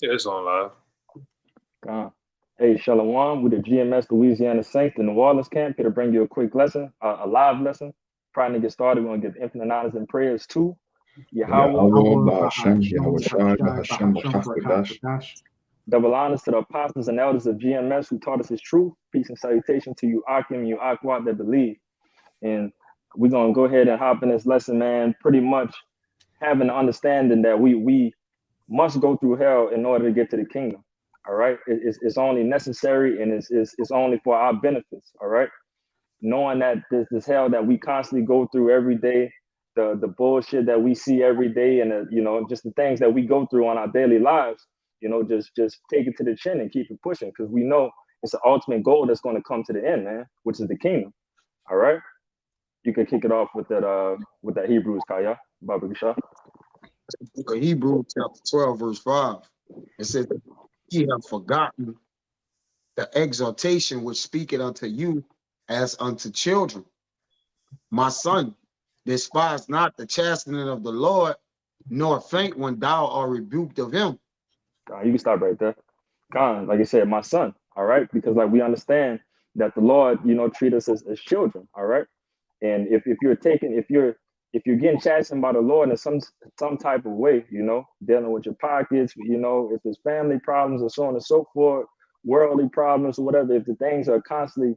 Yeah, it's on live. Uh, hey, Shalom, with the GMS Louisiana Saints, the New Orleans camp, here to bring you a quick lesson, a live lesson. Trying to get started, we're going to give infinite honors and prayers to Yahweh. Yahweh, Yahweh, Bahashem, Bahasham, Yahweh Shai, Bahashai, Bahashem, Bahasham, Bachakadash. Brakatadash. Double honors to the apostles and elders of GMS who taught us his truth. Peace and salutation to you, Akim, you Akwat that believe. And we're going to go ahead and hop in this lesson, man, pretty much having the understanding that we must go through hell in order to get to the kingdom. All right. It's only necessary and it's only for our benefits. All right. Knowing that this hell that we constantly go through every day, the bullshit that we see every day, and just the things that we go through on our daily lives, just take it to the chin and keep it pushing because we know it's the ultimate goal that's going to come to the end, man, which is the kingdom. All right. You can kick it off with that Hebrews Kaya, Baba Gishah. Book of Hebrews, chapter 12, verse 5. It says, ye have forgotten the exhortation which speaketh unto you as unto children. My son, despise not the chastening of the Lord, nor faint when thou art rebuked of him. You can stop right there. Khan, like I said, my son, all right? Because like we understand that the Lord, treat us as children, all right? And if you're getting chastened by the Lord in some type of way, dealing with your pockets, if it's family problems and so on and so forth, worldly problems or whatever, if the things are constantly,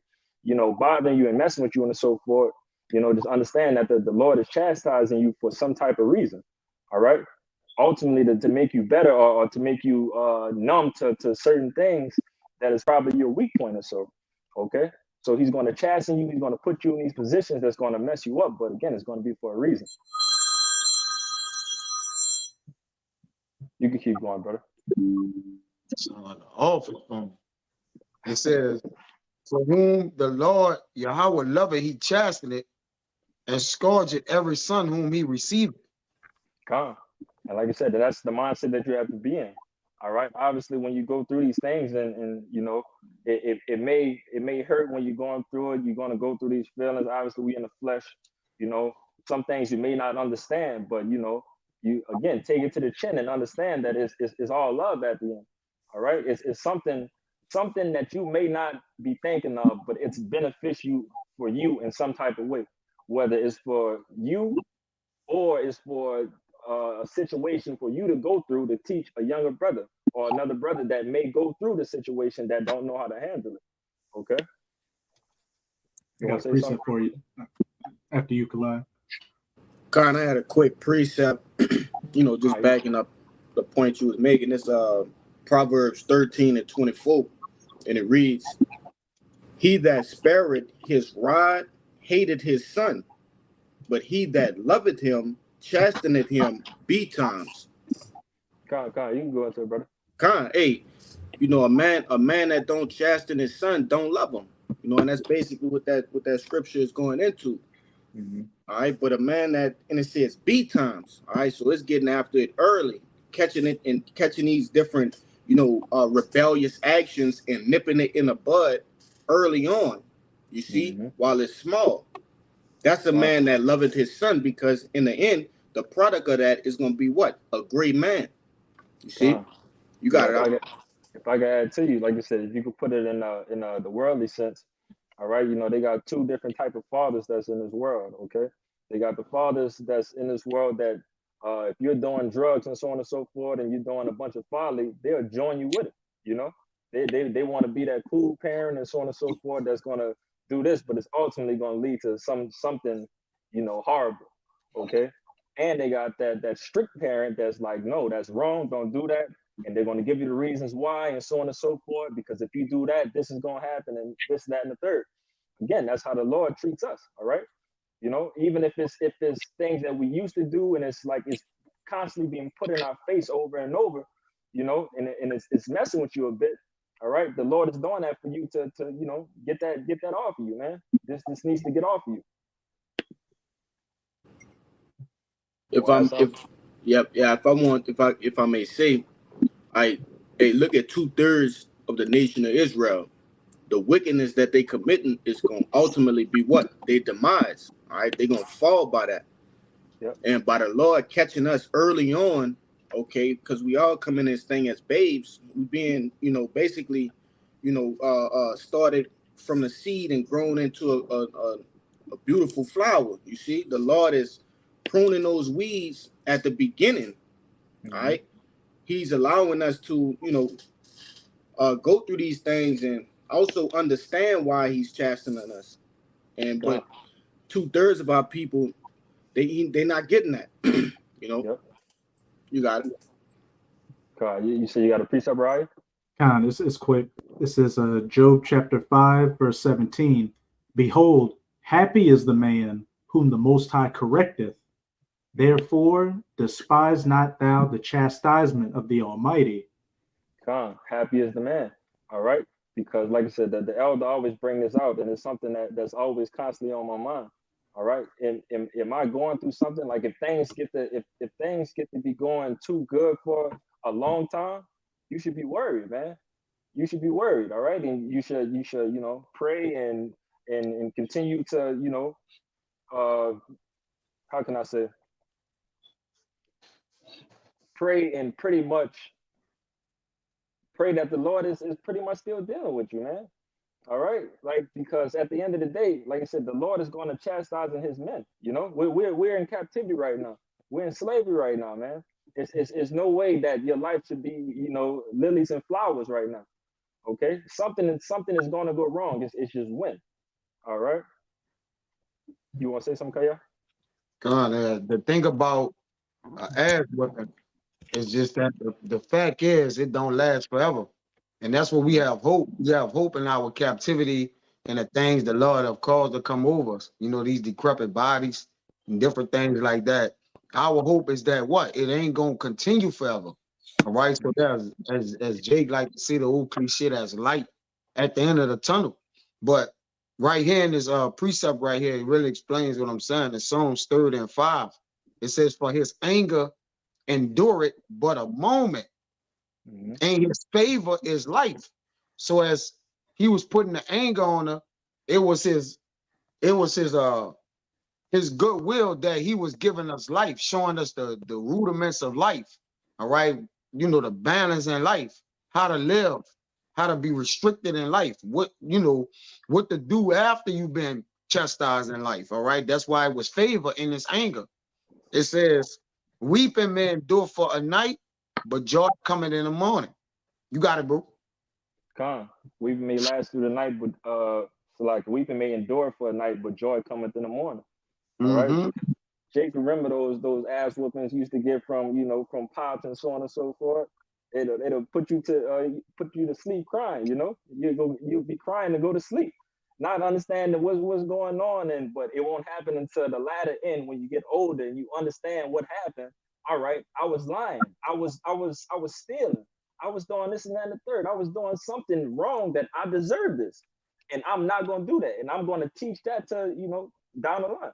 bothering you and messing with you and so forth, just understand that the Lord is chastising you for some type of reason. All right. Ultimately to make you better or to make you numb to certain things that is probably your weak point or so. Okay. So he's going to chasten you. He's going to put you in these positions that's going to mess you up. But again, it's going to be for a reason. You can keep going, brother. Sound like an awful phone. It says, for whom the Lord Yahweh loveth, he chasteneth and scourgeth every son whom he receiveth. Come. And like I said, that's the mindset that you have to be in. All right. Obviously, when you go through these things and it may hurt when you're going through it. You're going to go through these feelings. Obviously, we in the flesh, some things you may not understand, but you again take it to the chin and understand that it's all love at the end. All right. It's something that you may not be thinking of, but it's beneficial for you in some type of way, whether it's for you or it's for a situation for you to go through to teach a younger brother or another brother that may go through the situation that don't know how to handle it. Okay. I got a precept for you after you collide. Con, I had a quick precept, just backing up the point you was making. This Proverbs 13:24, and it reads, he that spared his rod hated his son, but he that loveth him chasteneth him betimes. Con, you can go into it, brother. Con, hey, a man that don't chasten his son don't love him. And that's basically what that scripture is going into. Mm-hmm. All right, but a man that, and it says betimes. All right, so it's getting after it early, catching these different, rebellious actions and nipping it in the bud early on. You see, while it's small. That's a man that loveth his son, because in the end, the product of that is going to be what? A great man. You see, you got it. If I can add to you, like you said, if you could put it in the worldly sense, all right, they got two different type of fathers that's in this world. Okay, they got the fathers that's in this world that if you're doing drugs and so on and so forth, and you're doing a bunch of folly, they'll join you with it. They want to be that cool parent and so on and so forth that's going to do this, but it's ultimately going to lead to something horrible. Okay, and they got that strict parent that's like, no, that's wrong, don't do that, and they're going to give you the reasons why and so on and so forth, because if you do that, this is going to happen and this, that, and the third. Again, that's how the Lord treats us. All right. Even if it's things that we used to do and it's like it's constantly being put in our face over and over, and it's messing with you a bit. All right. The Lord is doing that for you to get that off of you, man. This needs to get off of you. If I may say, look at 2/3 of the nation of Israel. The wickedness that they committing is going to ultimately be what? Their demise. All right, they're going to fall by that. Yep. And by the Lord catching us early on okay? Because we all come in this thing as babes. We being, basically, started from the seed and grown into a beautiful flower. You see, the Lord is pruning those weeds at the beginning. Mhm. All right, He's allowing us to, go through these things and also understand why He's chastening us. And Yeah. but 2/3 of our people, they're not getting that. Yep. You got it. God, you say you got a precept, right? Con, it's quick. This is Job chapter 5, verse 17. Behold, happy is the man whom the Most High correcteth. Therefore, despise not thou the chastisement of the Almighty. Con, happy is the man. All right. Because like I said, the elder always bring this out, and it's something that's always constantly on my mind. All right. And am I going through something like if things get to if things get to be going too good for a long time, you should be worried, man. You should be worried, all right? And you should, pray and continue to, how can I say, pray and pretty much pray that the Lord is pretty much still dealing with you, man. All right, like because at the end of the day, like I said, the Lord is going to chastising His men. We're in captivity right now. We're in slavery right now, man. It's no way that your life should be, lilies and flowers right now. Okay, something is going to go wrong. It's just when. All right, you want to say something, Kaya? God, the thing about ass whipping is just that the fact is it don't last forever. And that's what we have hope. We have hope in our captivity and the things the Lord have caused to come over us. These decrepit bodies and different things like that. Our hope is that what? It ain't gonna continue forever. All right. So there's as Jake like to see the old cliche as light at the end of the tunnel. But right here in this precept right here, it really explains what I'm saying. In Psalms 30 and 5, it says, for his anger endure it but a moment, Mm-hmm. and his favor is life. So as he was putting the anger on her, it was his goodwill that he was giving us life, showing us the rudiments of life. All right, the balance in life, how to live, how to be restricted in life, what to do after you've been chastised in life. All right, that's why it was favor in his anger. It says, weeping may endure for a night, but joy coming in the morning. You got it, bro. Come, weeping may last through the night, but so like weeping may endure for a night, but joy cometh in the morning. All right. Mm-hmm. Jake, remember those ass whoopings you used to get from pops and so on and so forth. It'll put you to sleep crying. You'll be crying to go to sleep, not understanding what's going on, but it won't happen until the latter end when you get older and you understand what happened. All right, I was lying. I was stealing. I was doing this and that and the third. I was doing something wrong that I deserve this, and I'm not going to do that. And I'm going to teach that to down the line.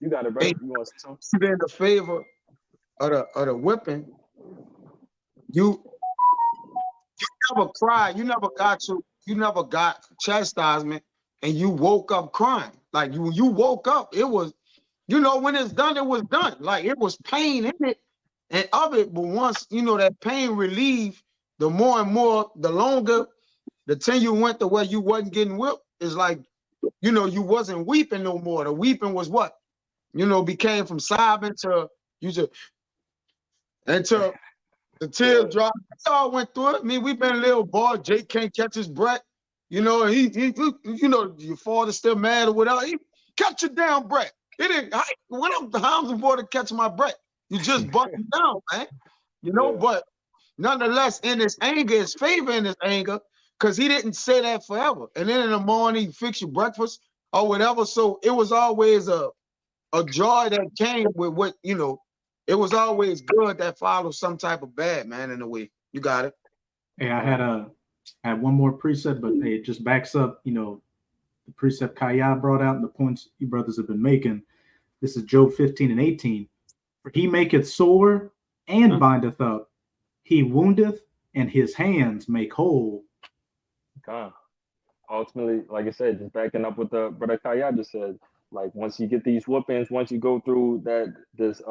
You got it, bro. Hey, You want to say something? in the favor of the whipping, you never cried. You never got chastisement, and you woke up crying. Like you woke up, it was, when it's done, it was done. Like it was pain in it and of it, but once that pain relieved, the more and more, the longer, the time you went to where you wasn't getting whipped, is like, you wasn't weeping no more. The weeping was what? Became from sobbing to you just until the tears dropped. We all went through it. I mean, we've been a little boy. Jake can't catch his breath. Your father's still mad or whatever. He catch your damn breath. It didn't. What up the hounds for to catch my breath? You just busting down, man. But nonetheless, in his anger, his favor in his anger, because he didn't say that forever. And then in the morning, he fix your breakfast or whatever. So it was always a joy that came with what, it was always good that followed some type of bad, man, in a way. You got it. Hey, I had one more precept, but hey, it just backs up, the precept Kaya brought out and the points you brothers have been making. This is Job 15 and 18. For he maketh sore and bindeth up. He woundeth and his hands make whole. God. Ultimately, like I said, just backing up what the brother Kaya just said. Like once you get these whoopings, once you go through this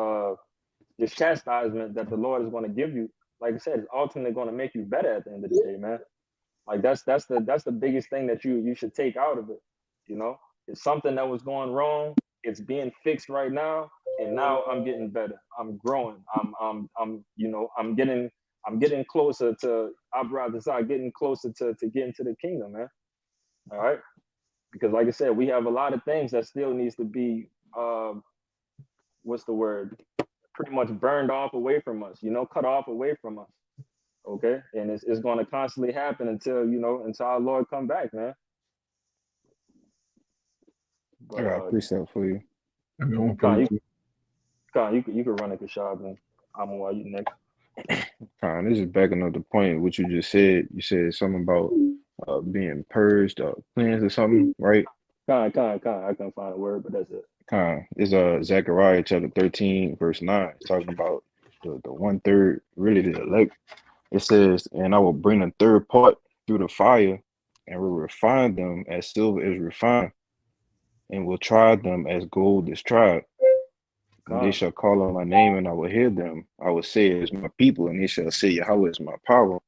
this chastisement that the Lord is going to give you, like I said, is ultimately going to make you better at the end of the day, man. Like that's the biggest thing that you should take out of it. You know, it's something that was going wrong. It's being fixed right now, and now I'm getting better. I'm growing. I'm you know I'm getting closer to getting closer to getting to the kingdom, man. All right, because like I said, we have a lot of things that still needs to be what's the word? Pretty much burned off away from us. You know, cut off away from us. Okay, and it's going to constantly happen until until our Lord come back, man. I But got a precept for you. I got one for Con, you you, too. Con, you could run it, Kashab, and I'm gonna you next. This is backing up the point what you just said. You said something about being purged or cleansed or something, right? Con. I couldn't find a word, but that's it. Is Zechariah chapter 13, verse 9. It's talking about the one third, really the elect. It says, and I will bring a third part through the fire and will refine them as silver is refined, and will try them as gold is tried. And they Con, shall call on my name, and I will hear them. I will say, it is my people, and they shall say, Yahweh is my power.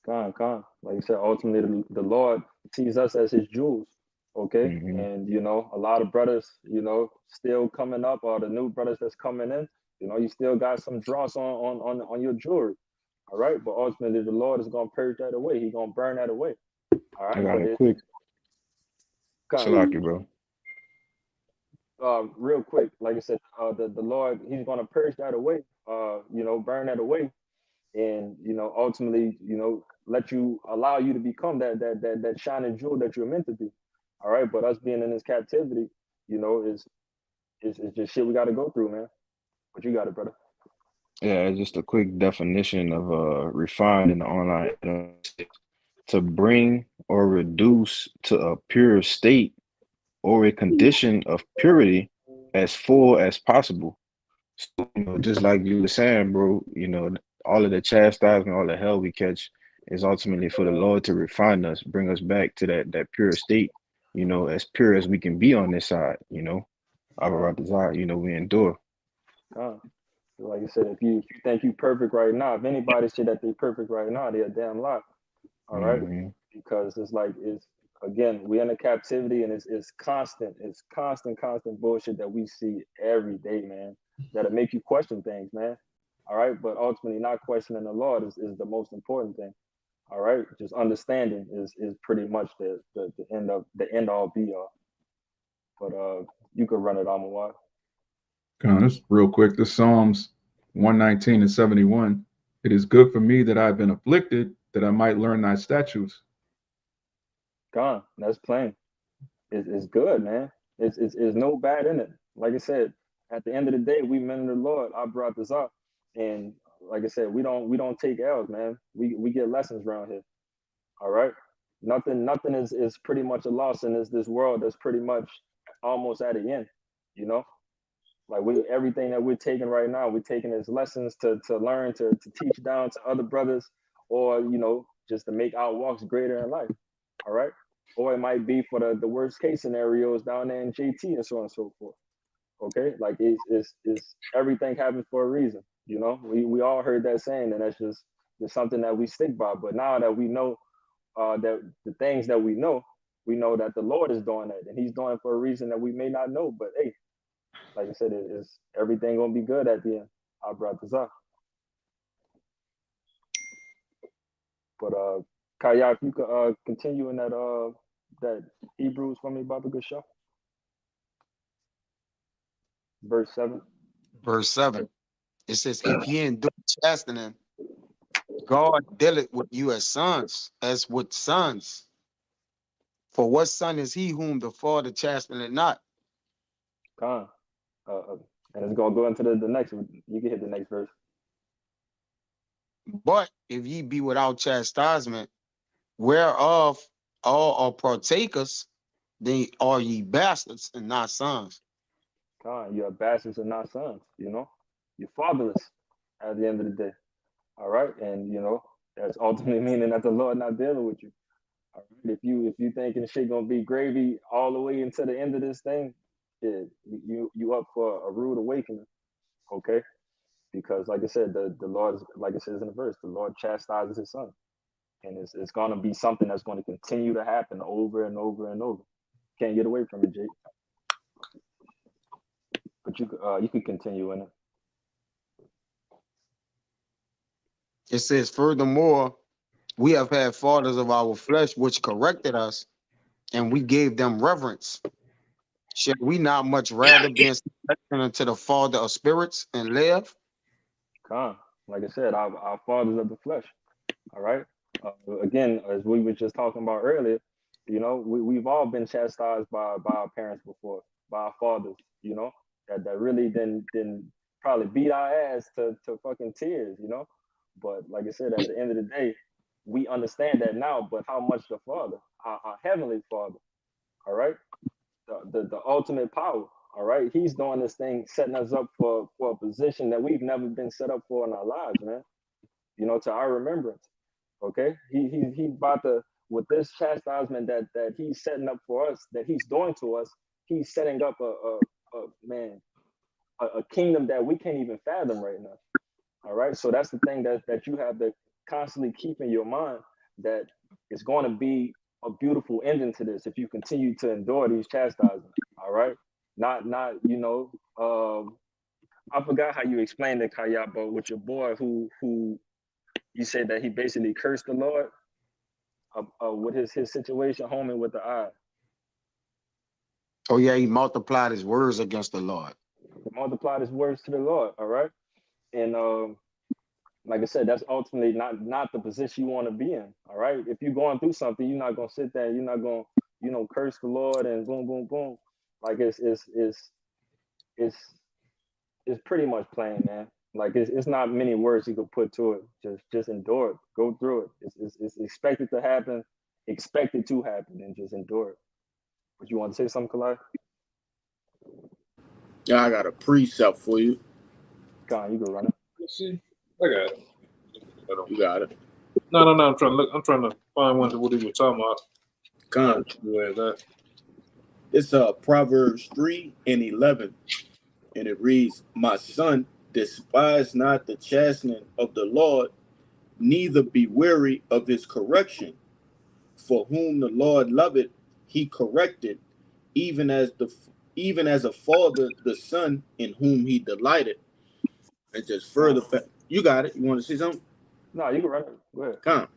Con. Like you said, ultimately the Lord sees us as His jewels. Okay, Hmm. and a lot of brothers, still coming up, or the new brothers that's coming in, you still got some dross on your jewelry. All right, but ultimately the Lord is gonna purge that away. He's gonna burn that away. All I right, got but a quick Con, Salaki, bro. real quick, like I said, the Lord, He's gonna purge that away, burn that away, and ultimately, allow you to become that shining jewel that you're meant to be. All right, but us being in this captivity, is just shit we got to go through, man. But you got it, brother. Yeah, just a quick definition of refined in the online. To bring or reduce to a pure state or a condition of purity as full as possible. So, just like you were saying, bro, all of the chastisement, all the hell we catch is ultimately for the Lord to refine us, bring us back to that pure state, as pure as we can be on this side, Abarat, we endure. Like I said, if you think you perfect right now, if anybody say that they perfect right now, they're a damn lie. All right, Hmm. because it's again, we're in a captivity, and it's constant bullshit that we see every day, man. That'll make you question things, man. All right, but ultimately, not questioning the Lord is the most important thing. All right, just understanding is pretty much the end all be all. But you could run it on, Mawad. This real quick. This Psalms 119 and 71. It is good for me that I've been afflicted, that I might learn thy statutes. Gone. That's plain. It's good, man. It's no bad in it. Like I said, at the end of the day, we men of the Lord. I brought this up, and like I said, we don't take L's, man. We get lessons around here. All right. Nothing is pretty much a loss in this world. That's pretty much almost at the end. You know, like everything that we're taking right now, we're taking as lessons to learn to teach down to other brothers, or just to make our walks greater in life. All right. Or it might be for the worst case scenarios down there in JT and so on and so forth. Okay, like it's everything happens for a reason. We all heard that saying, and that's just something that we stick by. But now that we know that the things that we know that the Lord is doing that, and He's doing it for a reason that we may not know. But hey, like I said, it's everything gonna be good at the end. I brought this up. But Kaya, if you could continue in that Hebrews for me, Baba Good Show. Verse 7. Verse 7. It says, if ye endure chastening, God dealeth with you as with sons. For what son is he whom the father chasteneth not? Con. And it's gonna go into the next one. You can hit the next verse. But if ye be without chastisement, whereof all are partakers, then are ye bastards and not sons. Con, you're bastards and not sons. You're fatherless at the end of the day. All right, and that's ultimately meaning that the Lord not dealing with you. All right? If you thinking shit gonna be gravy all the way into the end of this thing, yeah, you up for a rude awakening. Okay, because like I said, the Lord, like it says in the verse, the Lord chastises his son. And it's going to be something that's going to continue to happen over and over and over. Can't get away from it, Jake. But you could continue in it. It says, furthermore, we have had fathers of our flesh which corrected us, and we gave them reverence. Shall we not much rather be in subjection unto the Father of spirits and live? Come, like I said, our fathers of the flesh. All right. Again, as we were just talking about earlier, you know, we've all been chastised by our parents before, by our fathers, you know, that really didn't probably beat our ass to fucking tears, you know. But like I said, at the end of the day, we understand that now, but how much the Father, our Heavenly Father, all right, the ultimate power, all right, he's doing this thing, setting us up for a position that we've never been set up for in our lives, man, you know, to our remembrance. Okay, he about to, with this chastisement that he's setting up for us, that he's doing to us, he's setting up a kingdom that we can't even fathom right now. All right, so that's the thing that you have to constantly keep in your mind, that it's going to be a beautiful ending to this if you continue to endure these chastisements. All right, not you know, I forgot how you explained it, Kaya, but with your boy who you said that he basically cursed the Lord with his situation, homing with the eye. Oh yeah, he multiplied his words against the Lord. He multiplied his words to the Lord, all right? And like I said, that's ultimately not the position you want to be in, all right? If you're going through something, you're not going to sit there and you're not going to, you know, curse the Lord and boom, boom, boom. Like it's pretty much plain, man. Like it's not many words you could put to it. Just endure it. Go through it. It's expected to happen. Expect it to happen, and just endure it. But you want to say something, Kalai? Yeah, I got a precept for you. Go on, you go run it. Let's see. I got it. You got it. No. I'm trying to look. I'm trying to find one to what he was talking about. Come. That. It's Proverbs 3:11, and it reads, "My son, despise not the chastening of the Lord, neither be weary of his correction. For whom the Lord loveth, he corrected, even as a father the son in whom he delighted." And just further back, you got it. You want to say something? No, you can run it. Go ahead. Come.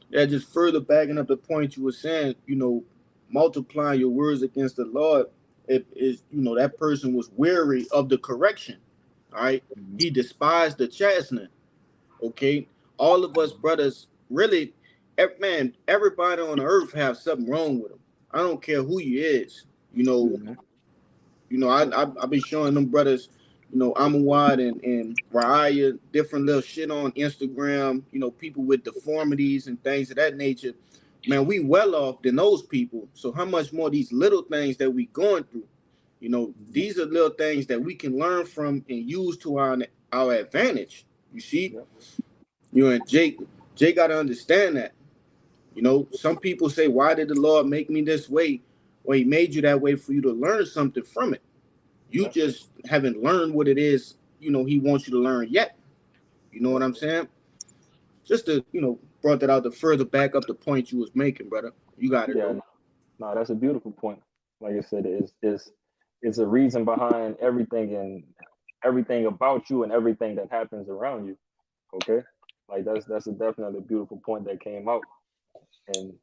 Yeah, just further backing up the point you were saying, you know, multiplying your words against the Lord, it is, you know, that person was weary of the correction. All right. Mm-hmm. He despised the chastening. Okay. All of us brothers, really, man, everybody on earth have something wrong with them. I don't care who you is. You know, mm-hmm. You know, I be showing them brothers, you know, Amawad and Raya, different little shit on Instagram, you know, people with deformities and things of that nature. Man, we well off than those people. So how much more these little things that we going through? You know, these are little things that we can learn from and use to our advantage. You see? Yeah. You and Jake got to understand that. You know, some people say, why did the Lord make me this way? Well, he made you that way for you to learn something from it. You just haven't learned what it is, you know, he wants you to learn yet. You know what I'm saying? Just to, you know, brought that out to further back up the point you was making, brother. You got it. Yeah, no, that's a beautiful point. Like I said, it's a reason behind everything and everything about you and everything that happens around you. Okay? Like that's a definitely beautiful point that came out. And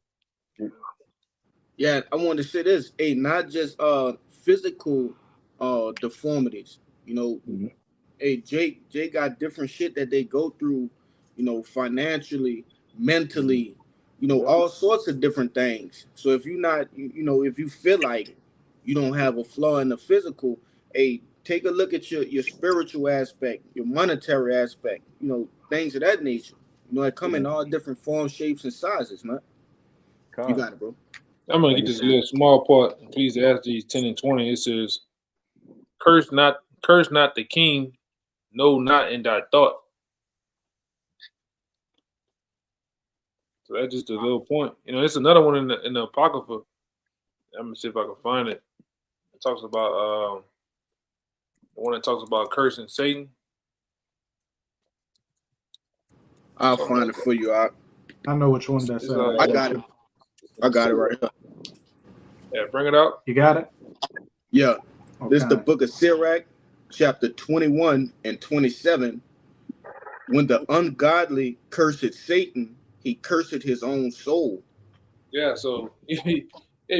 yeah, I wanted to say this, not just physical deformities, you know. Mm-hmm. Hey, Jake got different shit that they go through, you know, financially, mentally, you know, all sorts of different things. So if you're not, you know, if you feel like you don't have a flaw in the physical, hey, take a look at your spiritual aspect, your monetary aspect, you know, things of that nature. You know, they come in all different forms, shapes, and sizes, man. You got it, bro. I'm gonna get this little small part. Ecclesiastes 10 and 20. It says, curse not the king, no, not in thy thought. So that's just a little point. You know, it's another one in the Apocrypha. I'm gonna see if I can find it. It talks about the one that talks about cursing Satan. I'll find it for you. I know which one that's. I got it. I got it right here. Yeah, bring it out. You got it? Yeah. Okay. This is the book of Sirach, chapter 21 and 27. When the ungodly cursed Satan, he cursed his own soul. Yeah, so hey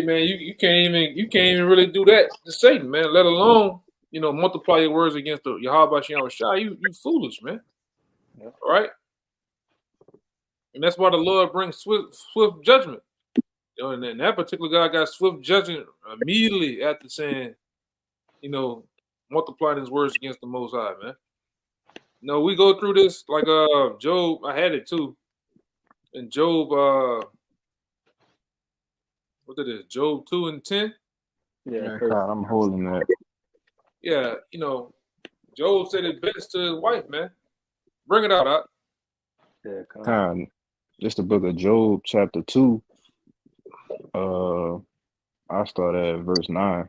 man, you can't even really do that to Satan, man, let alone, multiply your words against the Yahweh Shem Shai. You foolish, man. Yeah. All right? And that's why the Lord brings swift judgment. And then that particular guy got swift judgment immediately after saying, multiplying his words against the Most High, man. We go through this like Job. I had it too. And Job, what it is? Job 2 and 10. Yeah, God, I'm holding that. Yeah, Job said it best to his wife, man. Bring it out, Doc. Yeah, God, just the book of Job, chapter 2. I start at verse 9.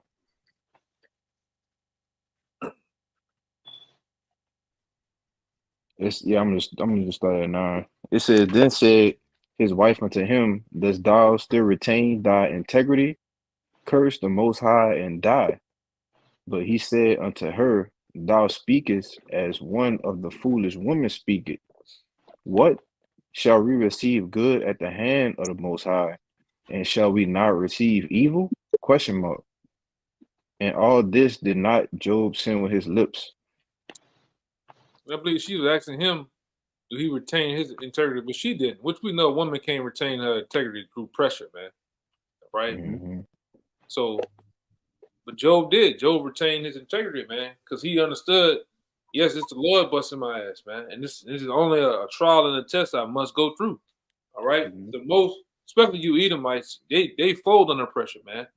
I'm gonna just start at 9. It says, then said his wife unto him, dost thou still retain thy integrity? Curse the Most High and die. But he said unto her, thou speakest as one of the foolish women speaketh. What? Shall we receive good at the hand of the Most High? And shall we not receive evil? Question mark. And all this did not Job sin with his lips. I believe she was asking him, do he retain his integrity? But she didn't, which we know a woman can't retain her integrity through pressure, man. Right? Mm-hmm. So, but Job did. Job retained his integrity, man, because he understood, yes, it's the Lord busting my ass, man. And this is only a trial and a test I must go through. All right? Mm-hmm. The most, especially you Edomites, they fold under pressure, man.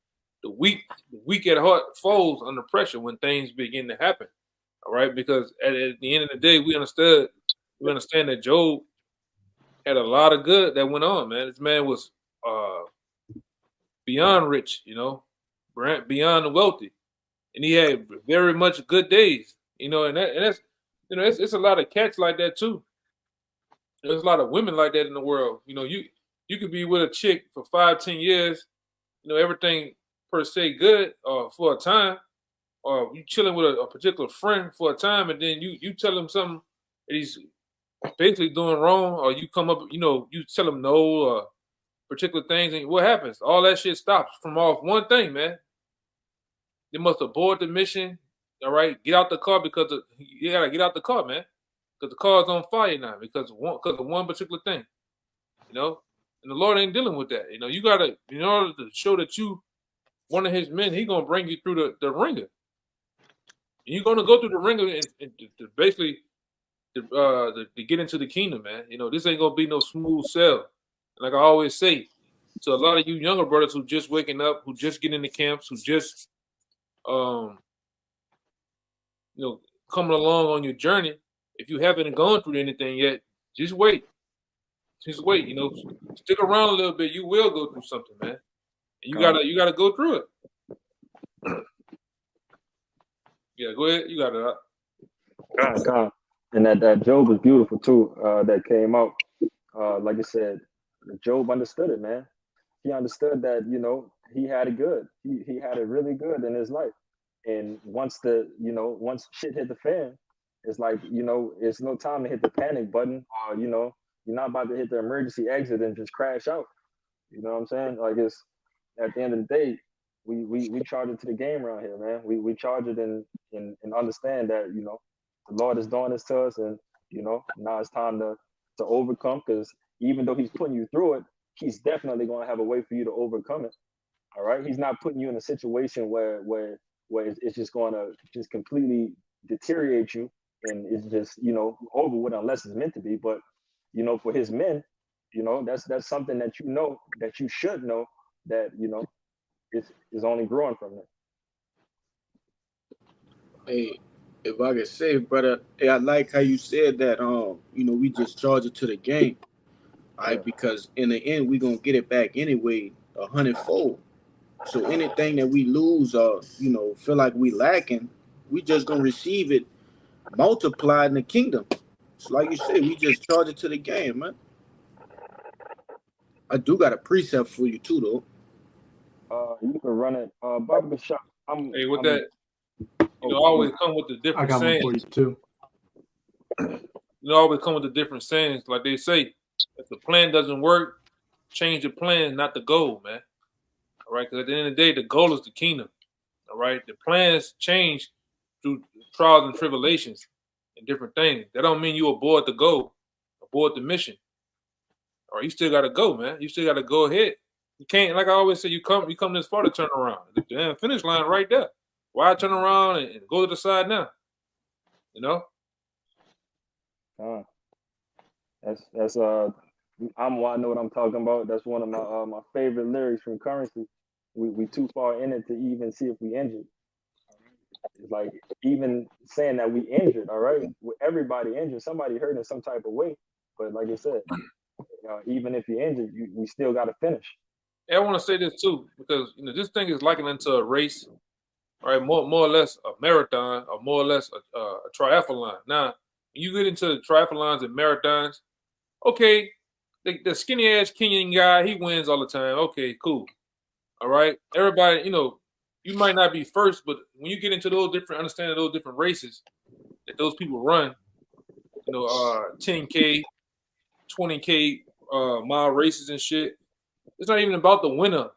The weak at heart folds under pressure when things begin to happen. All right, because at the end of the day, we understand that Job had a lot of good that went on, man. This man was beyond rich, beyond wealthy, and he had very much good days, and that's it's a lot of cats like that too. There's a lot of women like that in the world. You could be with a chick for 5-10 years, everything per se good for a time. Or you chilling with a particular friend for a time, and then you tell him something that he's basically doing wrong, or you come up, you tell him no, or particular things, and what happens? All that shit stops from off one thing, man. They must abort the mission. All right, get out the car because you gotta get out the car, man, because the car's on fire now because of one particular thing, and the Lord ain't dealing with that. You gotta, in order to show that you one of His men, He gonna bring you through the ringer. You're gonna go through the ringer and to basically to get into the kingdom, man. This ain't gonna be no smooth sail. Like I always say, to a lot of you younger brothers who just waking up, who just get into camps, who just coming along on your journey. If you haven't gone through anything yet, just wait. Just wait. Stick around a little bit. You will go through something, man. And you gotta go through it. Yeah, go ahead. You got it. God. And that Job was beautiful too. That came out. Like I said, Job understood it, man. He understood that he had it good. He had it really good in his life. And once shit hit the fan, it's like it's no time to hit the panic button, or you're not about to hit the emergency exit and just crash out. You know what I'm saying? Like it's at the end of the day. We charge it to the game around here, man. We charge it and understand that the Lord is doing this to us, and now it's time to overcome. Because even though He's putting you through it, He's definitely going to have a way for you to overcome it. All right, He's not putting you in a situation where it's just going to just completely deteriorate you, and it's just over with unless it's meant to be. But for His men, that's something that that you should know that is only growing from it. Hey, if I could say, brother, hey, I like how you said that. We just charge it to the game, all right? Because in the end, we gonna get it back anyway, 100-fold. So anything that we lose or feel like we lacking, we just gonna receive it multiplied in the kingdom. So like you said, we just charge it to the game, man. I do got a precept for you too, though. You can run it. Baba Shop. Hey, with that, you know, always come with the I different got one sayings. for you too. You know, always come with the different sayings. Like they say, if the plan doesn't work, change the plan, not the goal, man. All right, because at the end of the day, the goal is the kingdom. All right, the plans change through trials and tribulations and different things. That don't mean you abort the goal, abort the mission. All right, you still got to go, man. You still got to go ahead. You can't, like I always say, you come this far to turn around. The damn finish line right there. Why turn around and go to the side now? You know. That's I know what I'm talking about. That's one of my favorite lyrics from Currency. We too far in it to even see if we injured. It's like even saying that we injured, all right? With everybody injured, somebody hurt in some type of way. But like I said, even if you're injured, we still got to finish. Yeah, I want to say this too, because you know this thing is likened into a race, right? More or less a marathon, or more or less a triathlon. Now, when you get into the triathlons and marathons, okay, the skinny ass Kenyan guy, he wins all the time. Okay, cool. All right, everybody, you know, you might not be first, but when you get into those different, understanding those different races that those people run, you know, 10K, 20K mile races and shit. It's not even about the winner,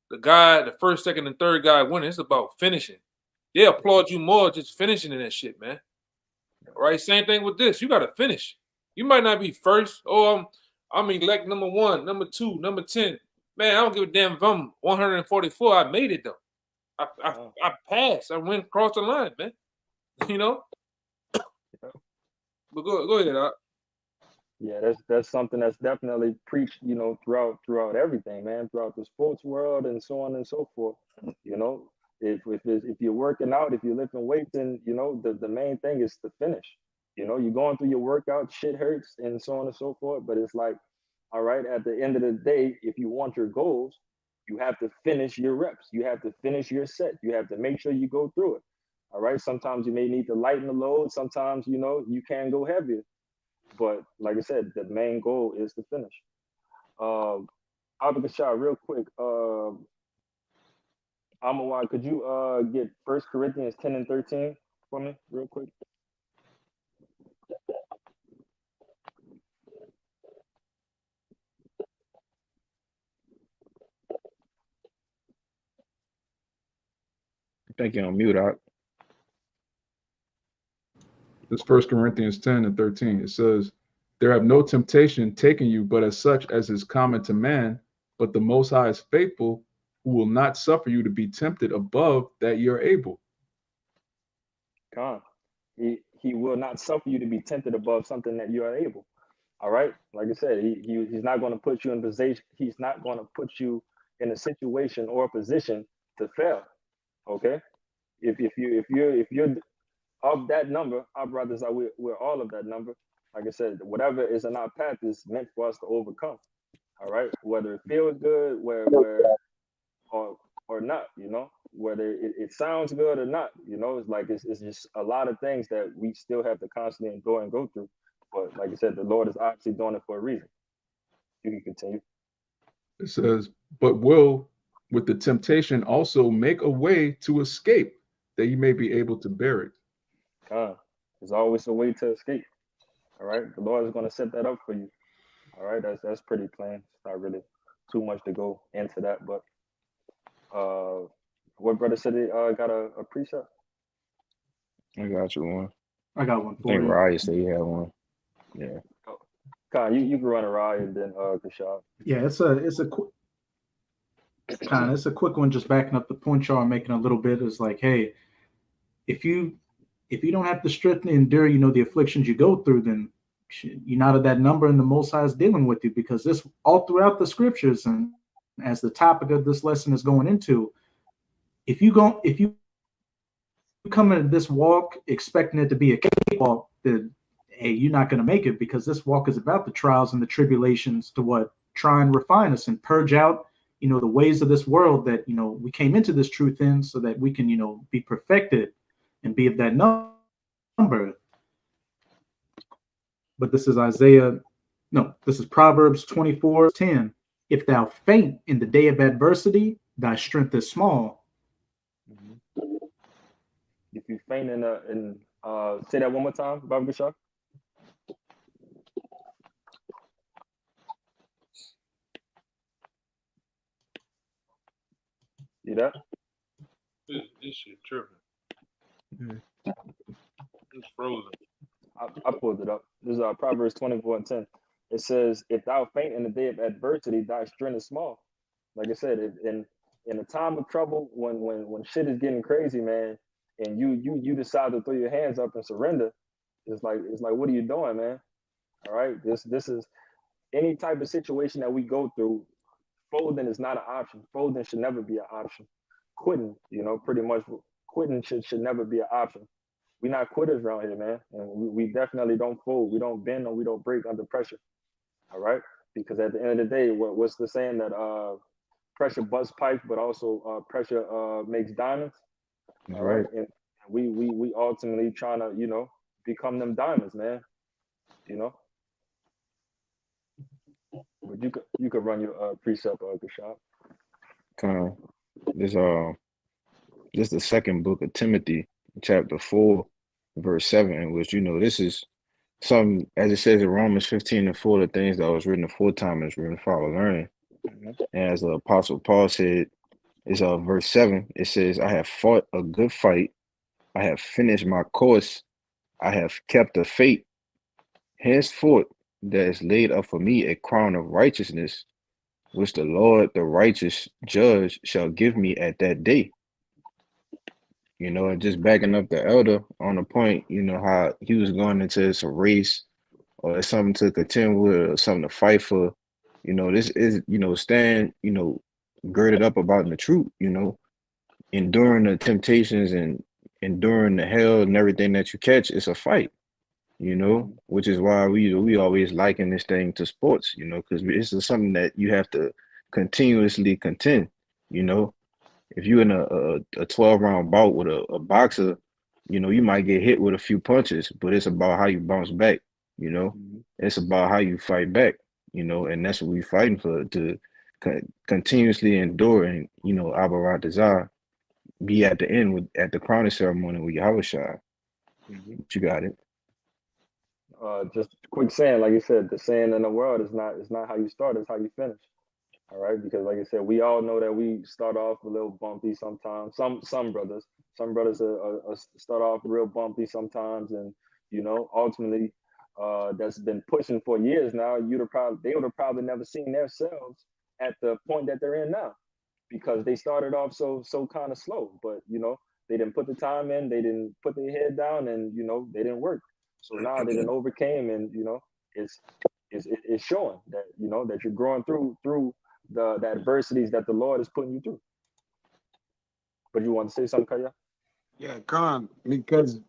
the guy, the first, second, and third guy winning. It's about finishing. They applaud you more just finishing in that shit, man. All right, same thing with this. You got to finish. You might not be first. Oh, I'm elect number 1, number 2, number 10. Man, I don't give a damn if I'm 144. I made it though. I passed. I went across the line, man. You know. But go ahead, Doc. Yeah, that's something that's definitely preached, you know, throughout everything, man, throughout the sports world and so on and so forth. You know, if you're working out, if you're lifting weights, then you know the main thing is to finish. You know, you're going through your workout, shit hurts, and so on and so forth. But it's like, all right, at the end of the day, if you want your goals, you have to finish your reps. You have to finish your set. You have to make sure you go through it. All right. Sometimes you may need to lighten the load. Sometimes, you know, you can go heavier. But like I said, the main goal is to finish. Abakashah, real quick. Amawad, could you get 1 Corinthians 10 and 13 for me, real quick? I think you're on mute, Doc. This 1 Corinthians 10 and 13. It says, "There have no temptation taken you, but as such as is common to man. But the Most High is faithful, who will not suffer you to be tempted above that you're able." Come on. He will not suffer you to be tempted above something that you are able. All right. Like I said, he's not going to put you in position. He's not going to put you in a situation or a position to fail. Okay. If you're of that number, our brothers are we're all of that number. Like I said, whatever is in our path is meant for us to overcome. All right. Whether it feels good, or not, you know, whether it sounds good or not, you know, it's like it's just a lot of things that we still have to constantly endure and go through. But like I said, the Lord is obviously doing it for a reason. You can continue. It says, "But will with the temptation also make a way to escape, that you may be able to bear it." There's always a way to escape. All right. The Lord is going to set that up for you. All right. That's pretty plain. It's not really too much to go into that. But what brother said he got a precept? I got you one. I got one I for think you. Raya said he had one. Yeah. Khan, you can run a ride and then Kashab. Yeah, it's a quick one. Just backing up the point y'all are making a little bit is like, hey, if you don't have the strength to endure, you know, the afflictions you go through, then you're not of that number, and the Most High is dealing with you, because this all throughout the scriptures, and as the topic of this lesson is going into, if you come into this walk expecting it to be a cakewalk, then hey, you're not going to make it, because this walk is about the trials and the tribulations to try and refine us and purge out, you know, the ways of this world that, you know, we came into this truth in, so that we can, you know, be perfected and be of that number. but this is this is Proverbs 24:10. If thou faint in the day of adversity, thy strength is small. If you faint say that one more time, Baba Gashar. You there? This shit tripping. It's frozen. I pulled it up. This is Proverbs 24:10. It says, "If thou faint in the day of adversity, thy strength is small." Like I said, in a time of trouble, when shit is getting crazy, man, and you decide to throw your hands up and surrender, it's like what are you doing, man? All right, this is any type of situation that we go through. Folding is not an option. Folding should never be an option. Quitting, pretty much quitting should never be an option. We're not quitters around here, man, and we definitely don't fold. We don't bend or we don't break under pressure. All right, because at the end of the day, what's the saying that pressure busts pipes, but also pressure makes diamonds. That's All right, and we ultimately trying to become them diamonds, man. But you could run your precept, Gashad. Kind this the second book of Timothy, chapter 4, verse 7, which this is some, as it says in Romans 15:4, the things that was written aforetime is written for our learning. And as the Apostle Paul said, is verse 7. It says, "I have fought a good fight, I have finished my course, I have kept the faith. Henceforth there is laid up for me a crown of righteousness, which the Lord, the righteous judge, shall give me at that day." And just backing up the elder on the point, how he was going into it's a race or it's something to contend with or something to fight for. This is, stand, girded up about the truth, enduring the temptations and enduring the hell and everything that you catch. It's a fight, which is why we always liken this thing to sports, because this is something that you have to continuously contend. If you're in a 12-round bout with a boxer, you might get hit with a few punches, but it's about how you bounce back. It's about how you fight back. And that's what we're fighting for, to continuously endure and Abba Ratazar be at the end at the crowning ceremony with Yahushua. You got it. Just a quick saying, like you said, the saying in the world is not how you start, it's how you finish. All right, because like I said, we all know that we start off a little bumpy sometimes. Some brothers start off real bumpy sometimes, and ultimately, that's been pushing for years now. They would have probably never seen themselves at the point that they're in now, because they started off so kind of slow. But they didn't put the time in, they didn't put their head down, and they didn't work. So now they didn't overcame, and it's showing that that you're growing through the adversities that the Lord is putting you through. But you want to say something, Kaya? Yeah, Khan, because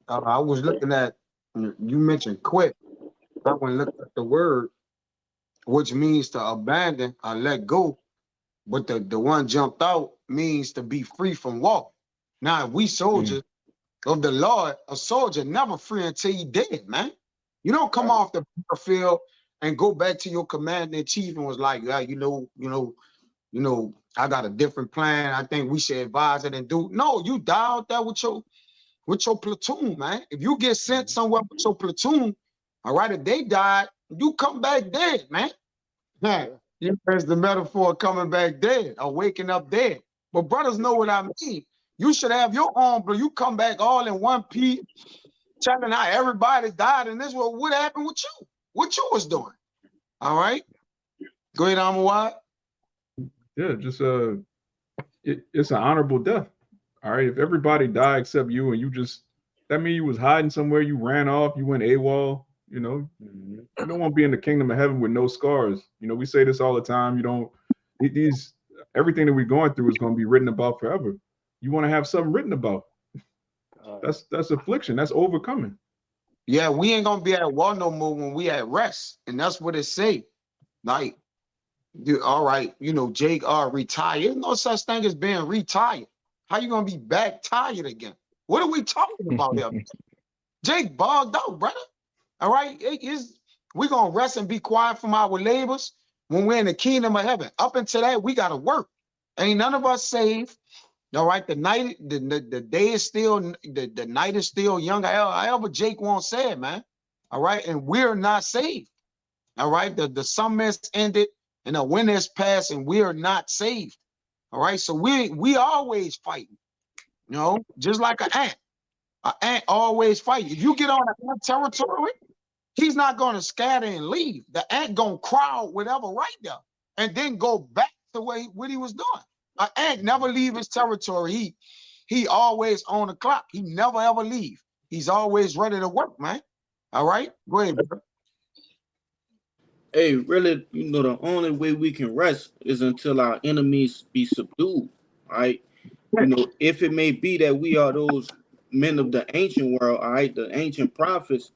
I was looking at, you mentioned quit. I went and looked at the word, which means to abandon or let go. But the one jumped out means to be free from walk. Now, we soldiers of the Lord, a soldier never free until he dead, man. You don't come off the battlefield and go back to your commander in chief and was like, yeah, I got a different plan. I think we should advise it and do. No, you die out there with your platoon, man. If you get sent somewhere with your platoon, all right, if they died, you come back dead, man. There's the metaphor of coming back dead or waking up dead. But brothers know what I mean. You should have your own, but you come back all in one piece, telling how everybody died in this world. What happened with you? What you was doing? All right. Go ahead, Amawad. Yeah, just it's an honorable death. All right. If everybody died except you, and that means you was hiding somewhere, you ran off, you went AWOL, you don't want to be in the kingdom of heaven with no scars. We say this all the time. Everything that we're going through is going to be written about forever. You want to have something written about. That's affliction. That's overcoming. Yeah, we ain't gonna be at war no more when we at rest, and that's what it say. Like, all right, Jake retired. There's no such thing as being retired. How you gonna be back tired again? What are we talking about here? Jake bogged out, brother. All right, we're gonna rest and be quiet from our labors when we're in the kingdom of heaven. Up until that, we gotta work. Ain't none of us saved. All right, the day is still the night is still young. However Jake won't say it, man. All right, and we're not saved. All right, the summer has ended and the winter has passed, and we are not saved. All right, so we always fighting. You know, just like an ant. An ant always fight. If you get on an ant territory, he's not going to scatter and leave. The ant going to crowd whatever right there and then go back to what he was doing. An ant never leave his territory. He always on the clock. He never ever leave. He's always ready to work, man. All right? Go ahead, bro. Hey, really, the only way we can rest is until our enemies be subdued. All right. If it may be that we are those men of the ancient world, all right, the ancient prophets,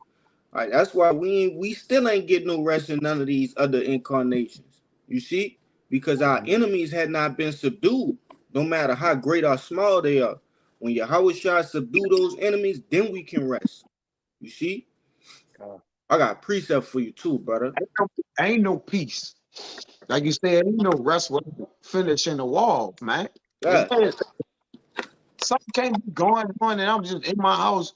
all right, that's why we still ain't getting no rest in none of these other incarnations. You see? Because our enemies had not been subdued, no matter how great or small they are. When Yahweh Shah subdue those enemies, then we can rest. You see? I got a precept for you too, brother. Ain't no peace. Like you said, ain't no rest with finishing the wall, man. Yeah. Something can't be going on, and I'm just in my house,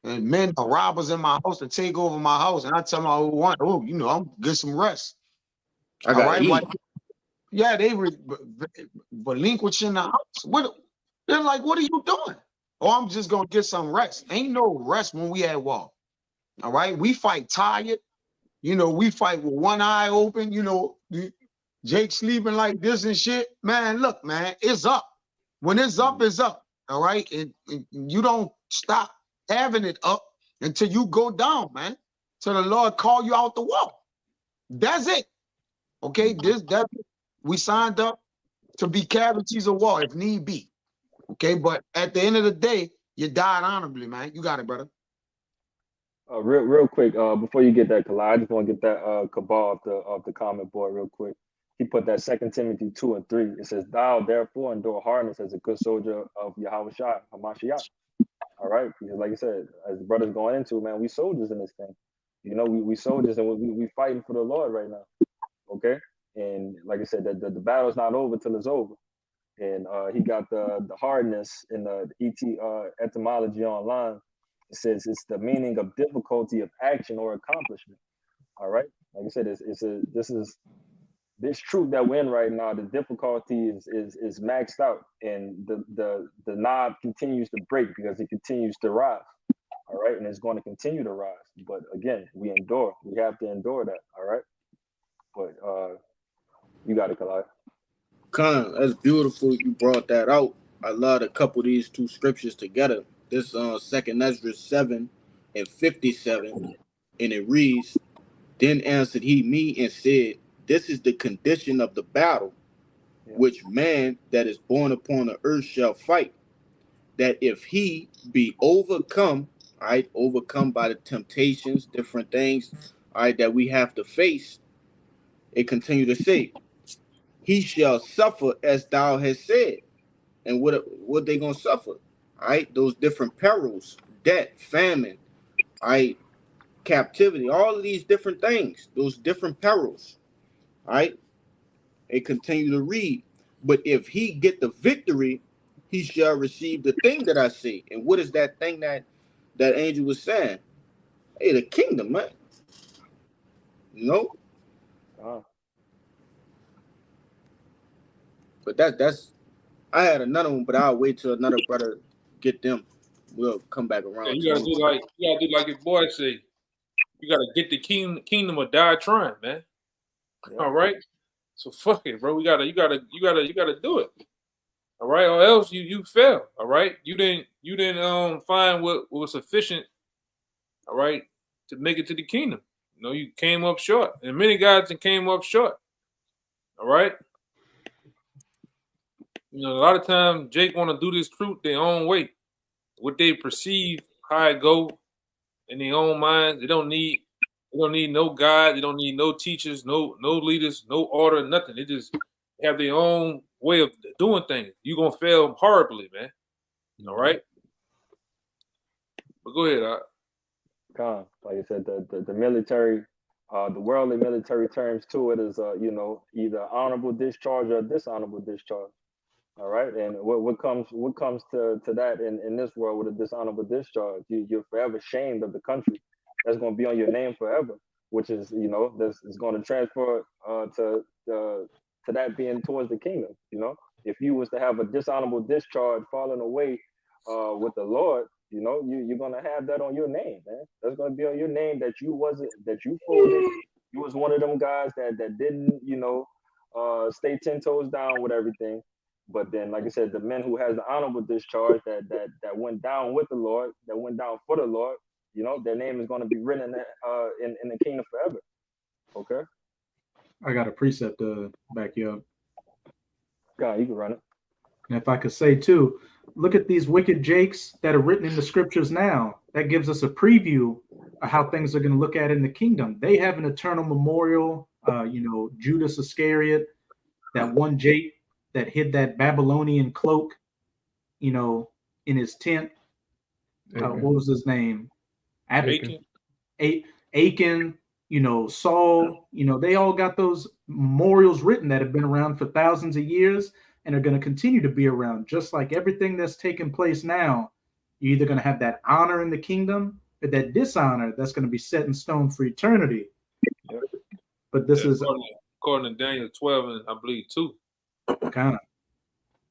and men are robbers in my house to take over my house, and I tell them I want, I'm get some rest. I got like, yeah, they relinquishing the house. They're like, what are you doing? Oh, I'm just gonna get some rest. Ain't no rest when we at war. All right, we fight tired. We fight with one eye open. Jake sleeping like this and shit. Man, look, man, it's up. When it's up, it's up. All right, and you don't stop having it up until you go down, man. Till the Lord call you out the wall. That's it. Okay, we signed up to be casualties of war if need be. Okay, but at the end of the day, you died honorably, man. You got it, brother. Real quick, before you get that, Kalai, I just want to get that Cabal off the comment board real quick. He put that 2 Timothy 2:3. It says, "Thou therefore endure hardness as a good soldier of Yahweh Shai Hamashiach." All right, because like I said, as the brother's going into, man, we soldiers in this thing. We soldiers, and we fighting for the Lord right now. Okay, and like I said, the battle's not over till it's over. And he got the hardness in the etymology online. It says it's the meaning of difficulty of action or accomplishment. All right, like I said, this truth that we're in right now. The difficulty is maxed out, and the knob continues to break because it continues to rise. All right, and it's going to continue to rise. But again, we endure. We have to endure that. All right, but you got it, Kalai. Khan, that's beautiful. You brought that out. I love to couple these two scriptures together. This 2nd Ezra 7:57, and it reads, "Then answered he me and said, This is the condition of the battle, which man that is born upon the earth shall fight, that if he be overcome," all right, overcome by the temptations, different things, all right, that we have to face. It continue to say, "He shall suffer as thou hast said." And what they gonna suffer? All right, those different perils, debt, famine, all right, captivity, all of these different things, those different perils. All right, they continue to read. "But if he get the victory, he shall receive the thing that I say." And what is that thing that angel was saying? Hey, the kingdom, man. But that's I had another one, but I'll wait till another brother get them. We'll come back around. Yeah, you gotta do like his boy say. You gotta get the kingdom or die trying, man. Yeah. All right. So fuck it, bro. You gotta do it. All right, or else you fail. All right. You didn't find what was sufficient. All right, to make it to the kingdom. You came up short, and many guys came up short. All right. A lot of times Jake want to do this truth their own way, what they perceive, how it go, in their own minds. They don't need no guide. They don't need no teachers, no leaders, no order, nothing. They just have their own way of doing things. You're gonna fail horribly, man. All right. But go ahead, Like I said, the military, the worldly military terms to it is, you know, either honorable discharge or dishonorable discharge. All right, and what comes to that in this world with a dishonorable discharge? You're forever shamed of the country. That's going to be on your name forever, which is, you know, that's is going to transfer to that being towards the kingdom. You know, if you was to have a dishonorable discharge falling away with the Lord, you know, you're going to have that on your name, man. That's going to be on your name that you folded. You was one of them guys that didn't, you know, stay 10 toes down with everything. But then, like I said, the men who has the honorable discharge that went down with the Lord, that went down for the Lord, you know, their name is going to be written in the kingdom forever. Okay. I got a precept to back you up. God, you can run it. And if I could say too, look at these wicked jakes that are written in the scriptures now. That gives us a preview of how things are going to look at in the kingdom. They have an eternal memorial. You know, Judas Iscariot, that one Jake that hid that Babylonian cloak, you know, in his tent. What was his name? Achan. Achan, you know, Saul, you know, they all got those memorials written that have been around for thousands of years and are going to continue to be around. Just like everything that's taking place now, you're either going to have that honor in the kingdom or that dishonor that's going to be set in stone for eternity. But this is according to Daniel 12 and I believe 2. Kind of,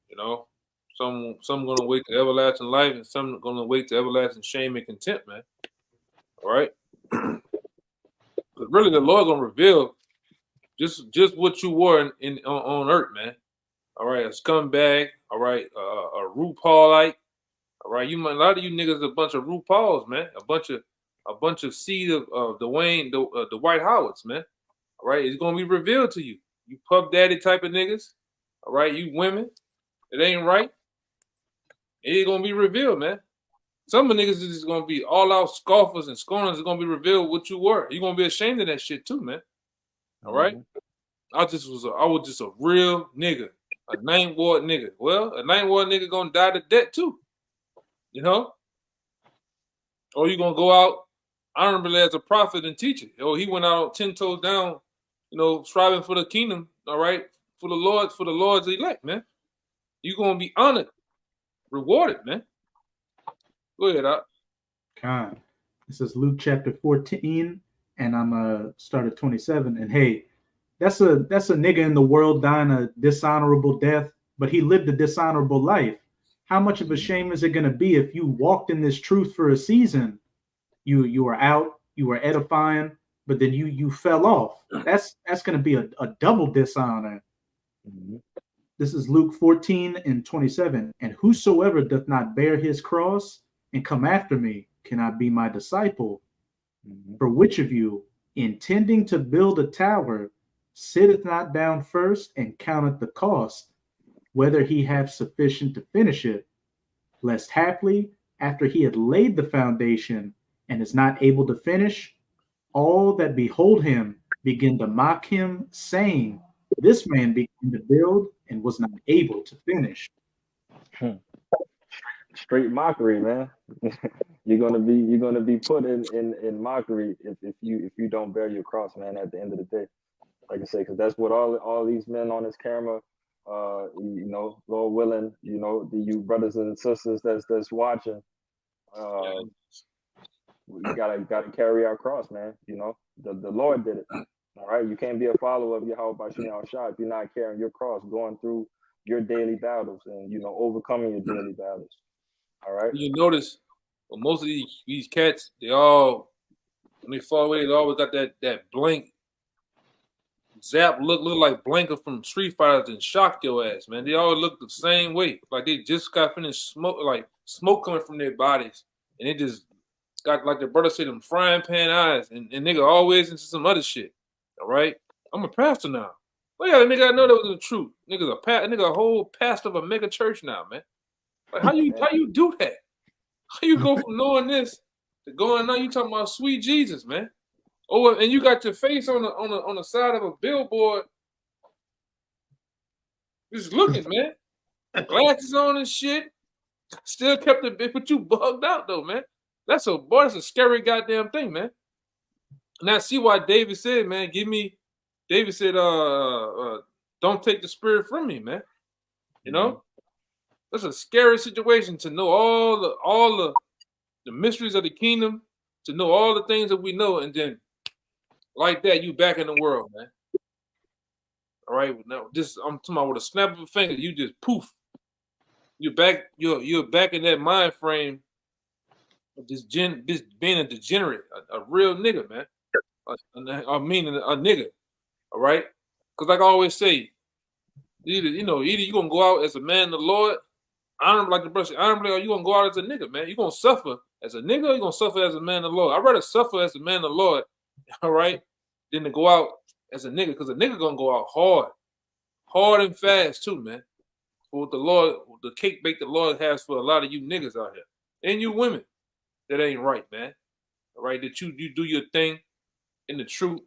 you know, some gonna wait to everlasting life and some gonna wait to everlasting shame and contempt, man. All right. But really the Lord gonna reveal just what you were on earth, man. All right, a scumbag, all right, a RuPaulite, all right. A lot of you niggas a bunch of RuPauls, man. A bunch of seed of Dwayne, the White Howards, man. All right, it's gonna be revealed to you. You puff daddy type of niggas. All right, you women, it ain't right. It ain't gonna be revealed, man. Some of the niggas is just gonna be all out scoffers and scorners. It's gonna be revealed what you were. You're gonna be ashamed of that shit too, man. All right. I was just a real nigga, a ninth ward nigga. Well, a ninth ward nigga gonna die to debt too, you know. Or you gonna go out honorably as a prophet and teacher. Or he went out 10 toes down, you know, striving for the kingdom. All right. For the Lord's elect, man. You're gonna be honored, rewarded, man. Go ahead, Doc. God. This is Luke chapter 14, and I'm start at 27. And hey, that's a nigga in the world dying a dishonorable death, but he lived a dishonorable life. How much of a shame is it gonna be if you walked in this truth for a season? You were out, you were edifying, but then you fell off. That's gonna be a double dishonor. This is Luke 14 and 27. And whosoever doth not bear his cross and come after me cannot be my disciple. For which of you, intending to build a tower, sitteth not down first and counteth the cost, whether he have sufficient to finish it, lest haply, after he had laid the foundation and is not able to finish, all that behold him begin to mock him, saying, this man began to build and was not able to finish. Straight mockery, man. You're gonna be put in mockery if you don't bear your cross, man. At the end of the day, like I say, because that's what all these men on this camera, you know, Lord willing, you know, you brothers and sisters that's watching, we gotta carry our cross, man. You know, the Lord did it. All right, you can't be a follower of Yahweh Bashim Al-Shah if you're not carrying your cross, going through your daily battles and, you know, overcoming your daily battles. All right. You notice, well, most of these cats, they all, when they fall away, they always got that blank zap look like Blanka from Street Fighter and shocked your ass, man. They all look the same way, like they just got finished smoke coming from their bodies, and it just got, like the brother said, them frying pan eyes, and nigga always into some other shit. All right, I'm a pastor now. Well, yeah, nigga, I know that was the truth. Nigga, a whole pastor of a mega church now, man. Like, how you do that? How you go from knowing this to going now? You talking about sweet Jesus, man? Oh, and you got your face on the side of a billboard, just looking, man. Glasses on and shit. Still kept it, but you bugged out though, man. That's a scary goddamn thing, man. And I see why David said, man, David said, don't take the spirit from me, man. You know, that's a scary situation to know all the mysteries of the kingdom, to know all the things that we know, and then like that, you back in the world, man. All right, now I'm talking about with a snap of a finger, you just poof. You're back in that mind frame of this being a degenerate, a real nigga, man. I mean a nigga. All right? Because like I always say, either you're gonna go out as a man of the Lord, honorable, like the brother said, honorably, or you're gonna go out as a nigga, man. You're gonna suffer as a nigga, or you're gonna suffer as a man of the Lord. I'd rather suffer as a man of the Lord, all right, than to go out as a nigga, because a nigga gonna go out hard and fast too, man. For what the cake bake the Lord has for a lot of you niggas out here. And you women. That ain't right, man. All right, that you do your thing in the truth.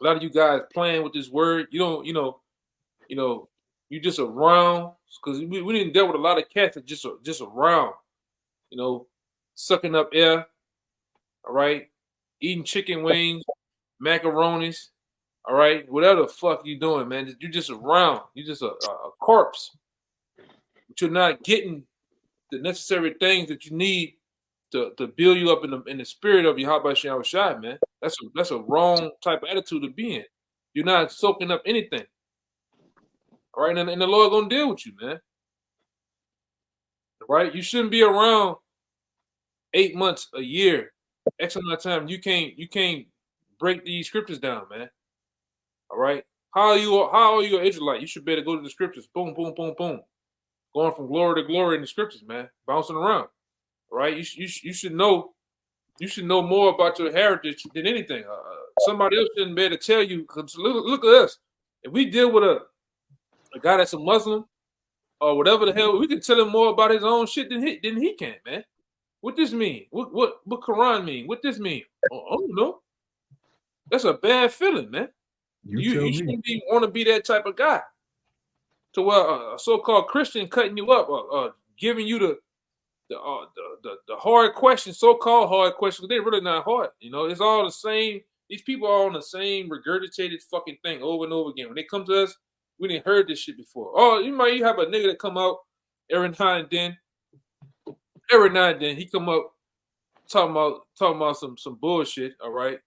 A lot of you guys playing with this word. You don't, you just around, because we didn't deal with a lot of cats that just around, sucking up air, all right, eating chicken wings, macaronis, all right, whatever the fuck you doing, man. You just around. You just a corpse. But you're not getting the necessary things that you need to build you up in the spirit of Yahweh Shem Shai, man. That's a wrong type of attitude to be in. You're not soaking up anything. All right, and the Lord gonna deal with you, man. All right, you shouldn't be around 8 months, a year, X amount of time. You can't break these scriptures down, man. All right, how are you an Israelite? You should better go to the scriptures. Boom, boom, boom, boom. Going from glory to glory in the scriptures, man. Bouncing around. All right, you should know. You should know more about your heritage than anything. Somebody else shouldn't be able to tell you. Cause look at us. If we deal with a guy that's a Muslim or whatever the hell, we can tell him more about his own shit than he can, man. What this mean? What Quran mean? What this mean? I don't know. That's a bad feeling, man. You shouldn't want to be that type of guy. To where a so-called Christian cutting you up, giving you the hard questions, so-called hard questions, they're really not hard. It's all the same. These people are on the same regurgitated fucking thing over and over again. When they come to us, we didn't heard this shit before. Oh, you have a nigga that come out every now and then. Every now and then he come up talking about some bullshit. All right,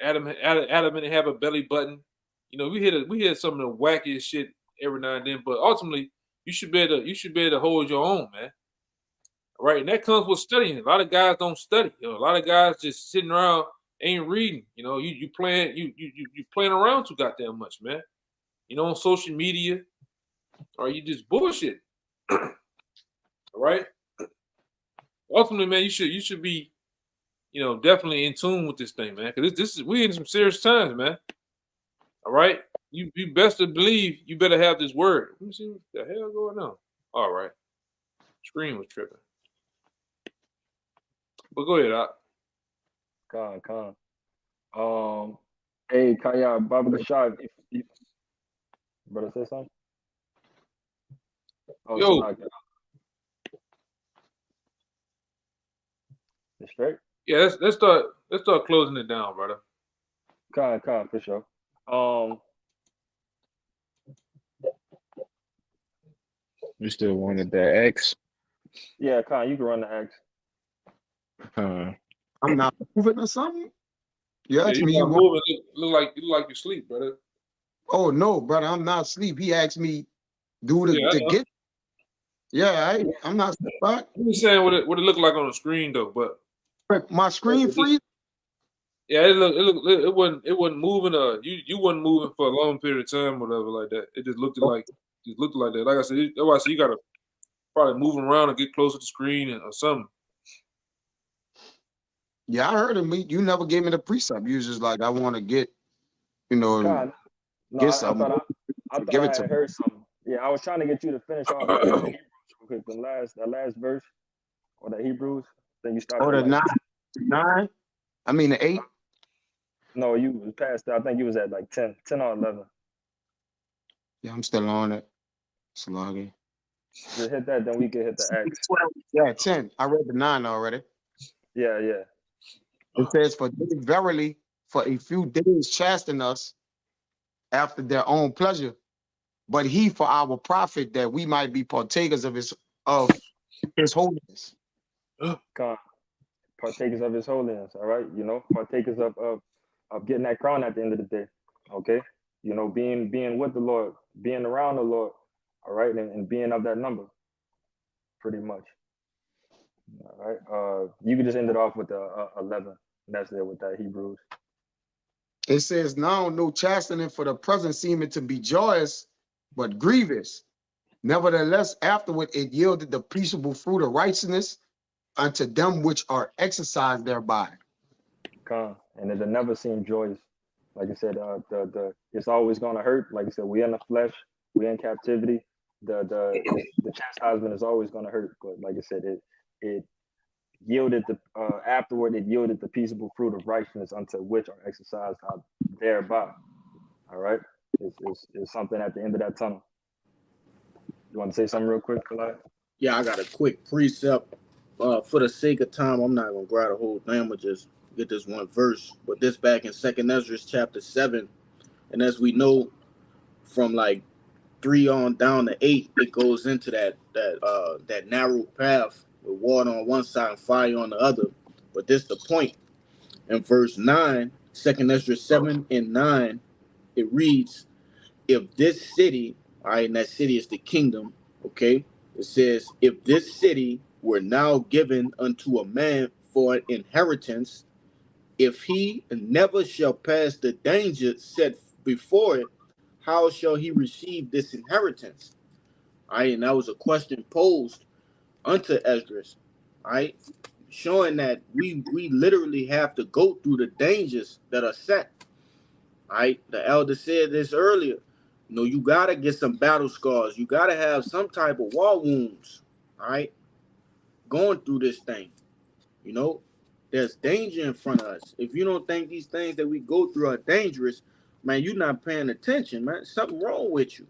Adam didn't have a belly button. We hear some of the wackiest shit every now and then, but ultimately you should be able to hold your own, man. All right, and that comes with studying. A lot of guys don't study. A lot of guys just sitting around ain't reading. You playing around too goddamn much, man. On social media, or you just bullshit. All right. Ultimately, man, you should be, definitely in tune with this thing, man. Because we in some serious times, man. All right. You best to believe you better have this word. Let me see what the hell going on. All right. Screen was tripping. But go ahead, Doc. Con. Hey, Kaya, Baba Gashad, if brother say something? Oh, Yo. It's straight? Yeah, let's start closing it down, brother. Con, for sure. You still wanted that X? Yeah, Con, you can run the X. I'm not moving or something. You asked you me. not moving. Look like you sleep, brother. Oh no, brother, I'm not asleep. He asked me, to get. Yeah, I'm not asleep. I'm just saying what it looked like on the screen though, but my screen freeze. Yeah, it wasn't moving. You wasn't moving for a long period of time, whatever like that. It just looked like that. Like I said, that's why I said you gotta probably move around and get closer to the screen or something. Yeah, I heard him. You never gave me the precept. You was just like, I want to get, God, no, get something. I thought give I it to had me. heard something. Yeah, I was trying to get you to finish off that Hebrews real quick. That last verse, or that Hebrews. Then you started. Oh, the 9. I mean the 8. No, you was past that. I think you was at like 10 or 11. Yeah, I'm still on it. Sloggy. Just hit that, then we can hit the X. 12. Yeah, 10. I read the 9 already. Yeah, yeah. It says, for they verily for a few days chasten us after their own pleasure, but he for our profit, that we might be partakers of his holiness. Con, partakers of his holiness, all right? You know, partakers of getting that crown at the end of the day. Okay? You know, being with the Lord, being around the Lord, all right, and being of that number, pretty much. All right. You could just end it off with the 11. That's there with that Hebrews. It says, now no chastening for the present seeming to be joyous, but grievous. Nevertheless, afterward it yielded the peaceable fruit of righteousness unto them which are exercised thereby. Con, and it'll never seem joyous. Like I said, the it's always gonna hurt. Like I said, we in the flesh, we in captivity. The chastisement is always gonna hurt. But like I said, it yielded the afterward it yielded the peaceable fruit of righteousness unto which are exercised thereby. All right, it's something at the end of that tunnel. You want to say something real quick, Kalai? Yeah, I got a quick precept. For the sake of time, I'm not gonna grab the whole thing, but just get this one verse. But this back in 2nd Ezra chapter 7, and as we know from like 3 on down to 8, it goes into that narrow path with water on one side and fire on the other. But this the point. In verse 9, 2nd Ezra 7 and 9, it reads, if this city, all right, and that city is the kingdom, okay? It says, if this city were now given unto a man for an inheritance, if he never shall pass the danger set before it, how shall he receive this inheritance? All right, and that was a question posed unto Esdras, all right, showing that we literally have to go through the dangers that are set. All right, the elder said this earlier. You know, you gotta get some battle scars. You gotta have some type of war wounds. All right, going through this thing. You know, there's danger in front of us. If you don't think these things that we go through are dangerous, man, you're not paying attention, man. Something wrong with you.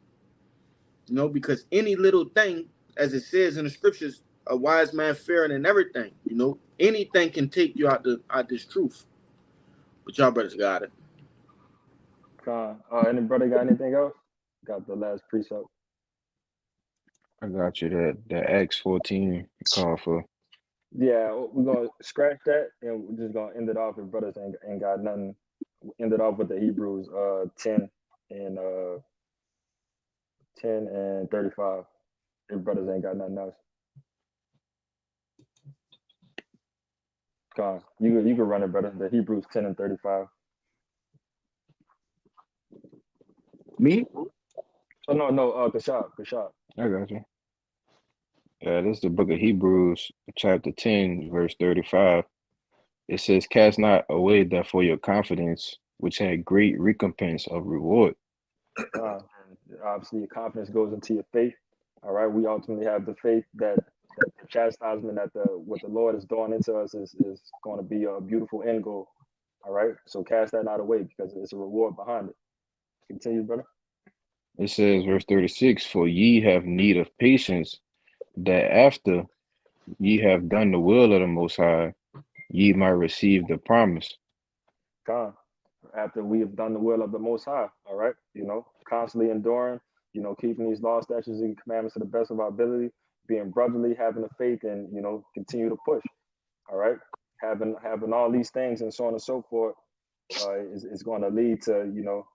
You know, because any little thing, as it says in the scriptures, a wise man fearing in everything. You know, anything can take you out this truth. But y'all brothers got it. Con, any brother got anything else? Got the last precept. I got you. That Acts 14 call for. Yeah, we're gonna scratch that and we're just gonna end it off if brothers ain't got nothing. End it off with the Hebrews 10 and 35. If brothers ain't got nothing else. Con, you can run it, brother. The Hebrews 10 and 35. Me? Oh no, Kashab. I got you. This is the book of Hebrews, chapter 10, verse 35. It says, cast not away therefore your confidence, which had great recompense of reward. Obviously, your confidence goes into your faith. All right, we ultimately have the faith that the chastisement that what the Lord is doing into us is going to be a beautiful end goal. All right, so cast that not away because it's a reward behind it. Continue, brother. It says, verse 36, for ye have need of patience, that after ye have done the will of the Most High, ye might receive the promise. God, after we have done the will of the Most High, all right, you know, constantly enduring, you know, keeping these laws, statutes, and commandments to the best of our ability, being brotherly, having the faith, and you know, continue to push. All right, having all these things and so on and so forth is going to lead to, you know,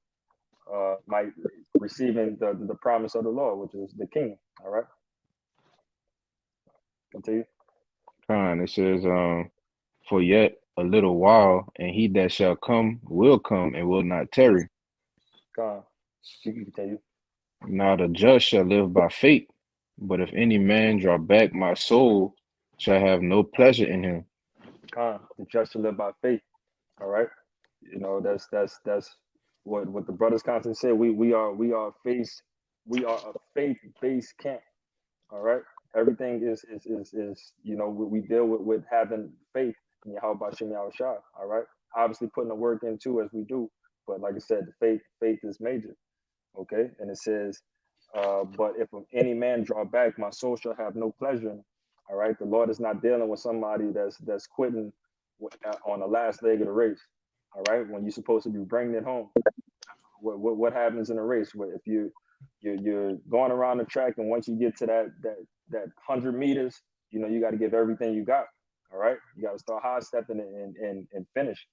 receiving the promise of the Lord, which is the kingdom. All right, continue. It says, for yet a little while, and he that shall come will come and will not tarry. God, you can continue. Now the just shall live by faith, but if any man draw back, my soul shall have no pleasure in him. God, the just shall live by faith. All right, you know that's what the brothers constantly say. We are a faith-based camp. All right, everything is you know we deal with having faith in Yahweh Shem Yahweh Shai. All right, obviously putting the work in too as we do, but like I said, the faith is major. Okay, and it says, but if any man draw back, my soul shall have no pleasure in him. All right, the Lord is not dealing with somebody that's quitting on the last leg of the race. All right, when you're supposed to be bringing it home. What happens in a race? If you're going around the track, and once you get to that 100 meters, you know, you got to give everything you got. All right, you got to start high stepping and finish.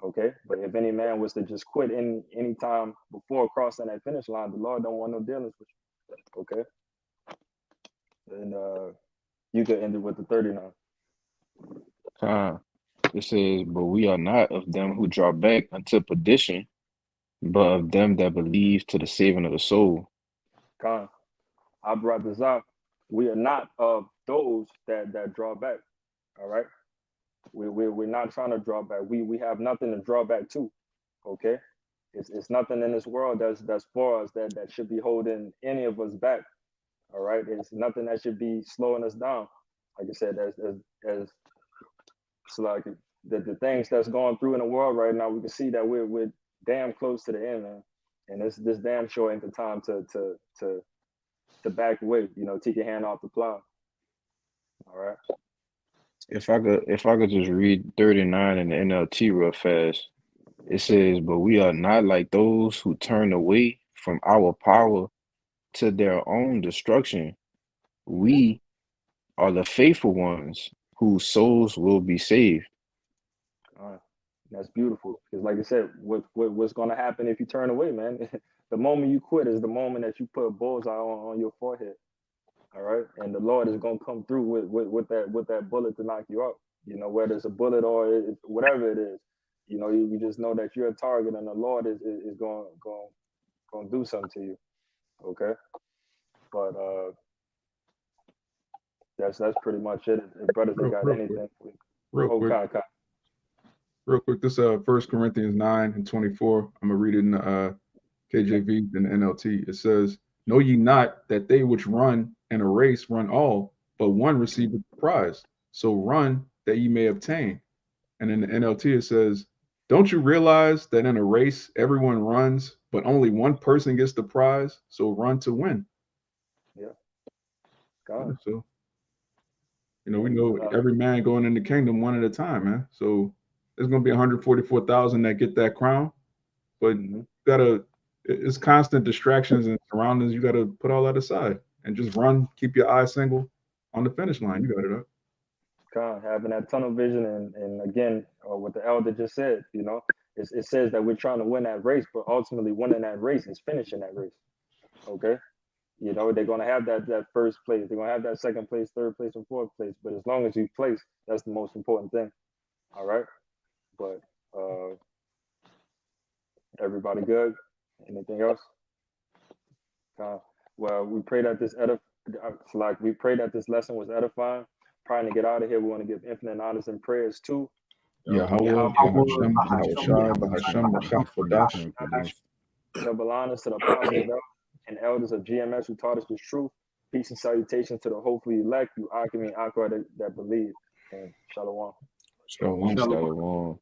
Okay, but if any man was to just quit any time before crossing that finish line, the Lord don't want no dealings with you. Okay, and you could end it with the 39. It says, but we are not of them who draw back unto perdition, but of them that believe to the saving of the soul. Khan, I brought this up. We are not of those that draw back. All right, we're not trying to draw back. We have nothing to draw back to. Okay, it's nothing in this world that's for us that should be holding any of us back. All right, it's nothing that should be slowing us down. Like I said, as it's like the things that's going through in the world right now, we can see that we're damn close to the end, man. And this damn sure ain't the time to back away. You know, take your hand off the plow. All right. If I could just read 39 in the NLT real fast. It says, but we are not like those who turn away from our power to their own destruction. We are the faithful ones whose souls will be saved. That's beautiful. Because like I said, what's going to happen if you turn away, man? The moment you quit is the moment that you put a bullseye on your forehead. All right. And the Lord is going to come through with that bullet to knock you out. You know, whether it's a bullet or whatever it is, you know, you just know that you're a target and the Lord is going to do something to you. Okay. But that's pretty much it. If brothers ain't got anything. Real quick, this 1 Corinthians 9:24. I'm gonna read it in the KJV and the NLT. It says, "Know ye not that they which run in a race run all, but one receiveth the prize? So run that ye may obtain." And in the NLT it says, "Don't you realize that in a race everyone runs, but only one person gets the prize? So run to win." Yeah. God. So, you know, we know every man going in the kingdom one at a time, man. So there's gonna be 144,000 that get that crown, but you gotta. It's constant distractions and surroundings. You gotta put all that aside and just run. Keep your eye single on the finish line. You got it up. God, having that tunnel vision, and again, what the elder just said, you know, it says that we're trying to win that race, but ultimately winning that race is finishing that race. Okay, you know, they're gonna have that first place, they're gonna have that second place, third place, and fourth place, but as long as you place, that's the most important thing. All right, but everybody good? Anything else? Well, we pray that we pray that this lesson was edifying. Trying to get out of here, we want to give infinite honors and prayers to Yahweh, Bahashem, Bahashai, Bahasham, Bahasham, double honors to the apostles and elders of GMS who taught us this truth. Peace and salutations to the hopefully elect, you Akim and Akra that believe. And Shalom. Shalom.